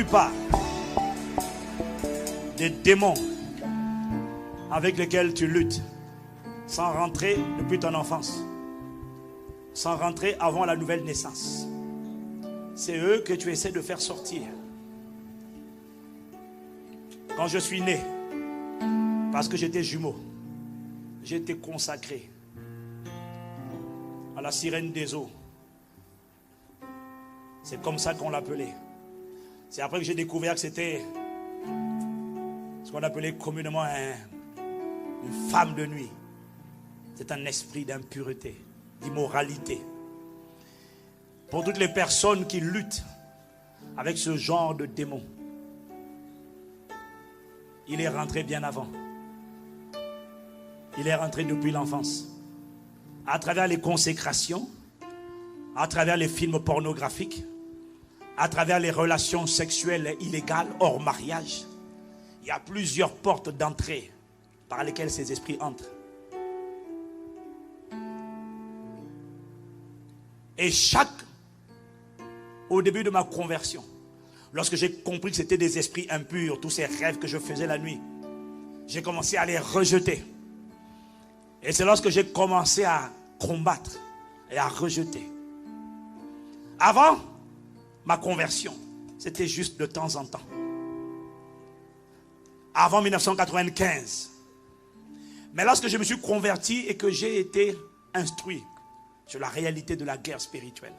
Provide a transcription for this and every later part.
plupart des démons avec lesquels tu luttes, sans rentrer depuis ton enfance, sans rentrer avant la nouvelle naissance, c'est eux que tu essaies de faire sortir. Quand je suis né, parce que j'étais jumeau, j'ai été consacré à la sirène des eaux. C'est comme ça qu'on l'appelait. C'est après que j'ai découvert que c'était ce qu'on appelait communément une femme de nuit. C'est un esprit d'impureté, d'immoralité. Pour toutes les personnes qui luttent avec ce genre de démon, il est rentré bien avant. Il est rentré depuis l'enfance. À travers les consécrations, à travers les films pornographiques, à travers les relations sexuelles illégales hors mariage, il y a plusieurs portes d'entrée par lesquelles ces esprits entrent. Et au début de ma conversion, lorsque j'ai compris que c'était des esprits impurs, tous ces rêves que je faisais la nuit, j'ai commencé à les rejeter. Et c'est lorsque j'ai commencé à combattre et à rejeter. Avant ma conversion, c'était juste de temps en temps. Avant 1995. Mais lorsque je me suis converti et que j'ai été instruit sur la réalité de la guerre spirituelle,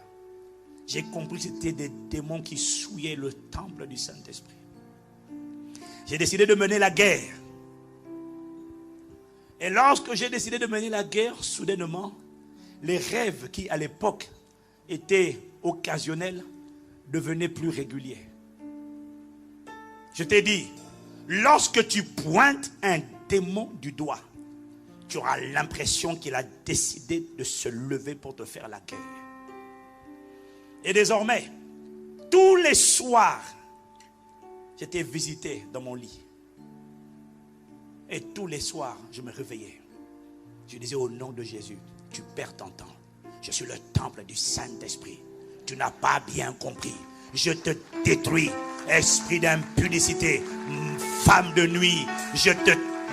j'ai compris que c'était des démons qui souillaient le temple du Saint-Esprit. J'ai décidé de mener la guerre. Et lorsque j'ai décidé de mener la guerre, soudainement, les rêves qui à l'époque étaient occasionnels devenaient plus réguliers. Je t'ai dit, lorsque tu pointes un démon du doigt, tu auras l'impression qu'il a décidé de se lever pour te faire la guerre. Et désormais, tous les soirs, j'étais visité dans mon lit. Et tous les soirs, je me réveillais. Je disais au nom de Jésus, tu perds ton temps. Je suis le temple du Saint-Esprit. Tu n'as pas bien compris. Je te détruis, esprit d'impudicité, femme de nuit. Je te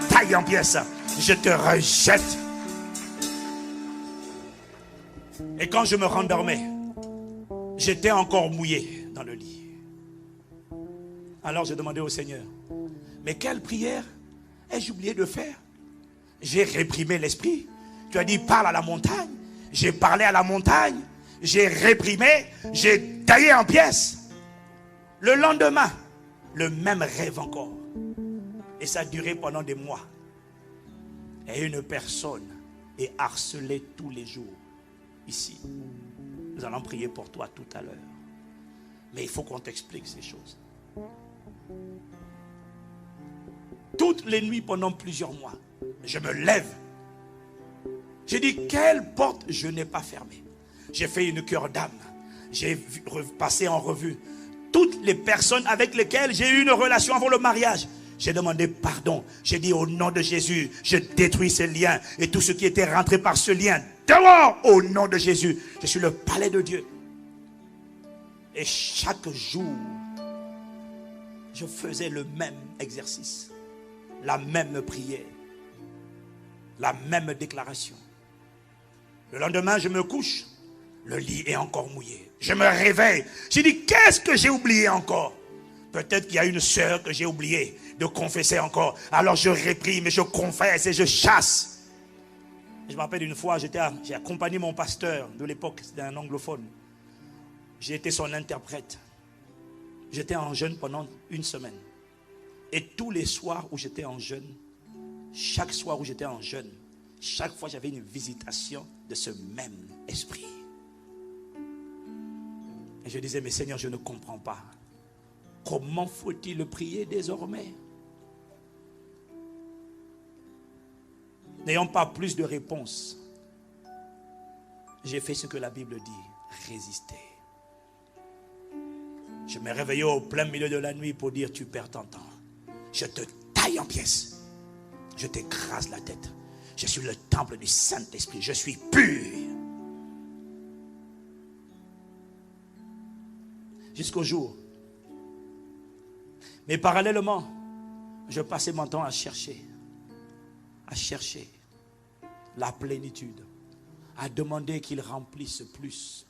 taille en pièces. Je te rejette. Et quand je me rendormais, j'étais encore mouillé dans le lit. Alors je demandais au Seigneur, mais quelle prière ai-je oublié de faire? J'ai réprimé l'esprit. Tu as dit parle à la montagne. J'ai parlé à la montagne. J'ai réprimé. J'ai taillé en pièces. Le lendemain, le même rêve encore. Et ça a duré pendant des mois. Et une personne est harcelée tous les jours ici. Nous allons prier pour toi tout à l'heure. Mais il faut qu'on t'explique ces choses. Toutes les nuits pendant plusieurs mois, je me lève. J'ai dit, quelle porte je n'ai pas fermée? J'ai fait une cure d'âme. J'ai passé en revue toutes les personnes avec lesquelles j'ai eu une relation avant le mariage. J'ai demandé pardon. J'ai dit au nom de Jésus, je détruis ces liens. Et tout ce qui était rentré par ce lien, dehors au nom de Jésus. Je suis le palais de Dieu. Et chaque jour, je faisais le même exercice. La même prière, la même déclaration. Le lendemain, je me couche, le lit est encore mouillé. Je me réveille, je dis, qu'est-ce que j'ai oublié encore? Peut-être qu'il y a une sœur que j'ai oublié de confesser encore. Alors je réprime et je confesse et je chasse. Je me rappelle une fois, j'ai accompagné mon pasteur de l'époque, c'était un anglophone. J'ai été son interprète. J'étais en jeûne pendant une semaine. Et tous les soirs où j'étais en jeûne, chaque soir où j'étais en jeûne, chaque fois j'avais une visitation de ce même esprit. Et je disais, mais Seigneur, je ne comprends pas. Comment faut-il prier désormais? N'ayant pas plus de réponses, j'ai fait ce que la Bible dit, résister. Je me réveillais au plein milieu de la nuit pour dire, tu perds ton temps. Je te taille en pièces. Je t'écrase la tête. Je suis le temple du Saint-Esprit. Je suis pur. Jusqu'au jour Mais parallèlement, je passais mon temps à chercher la plénitude, à demander qu'il remplisse plus.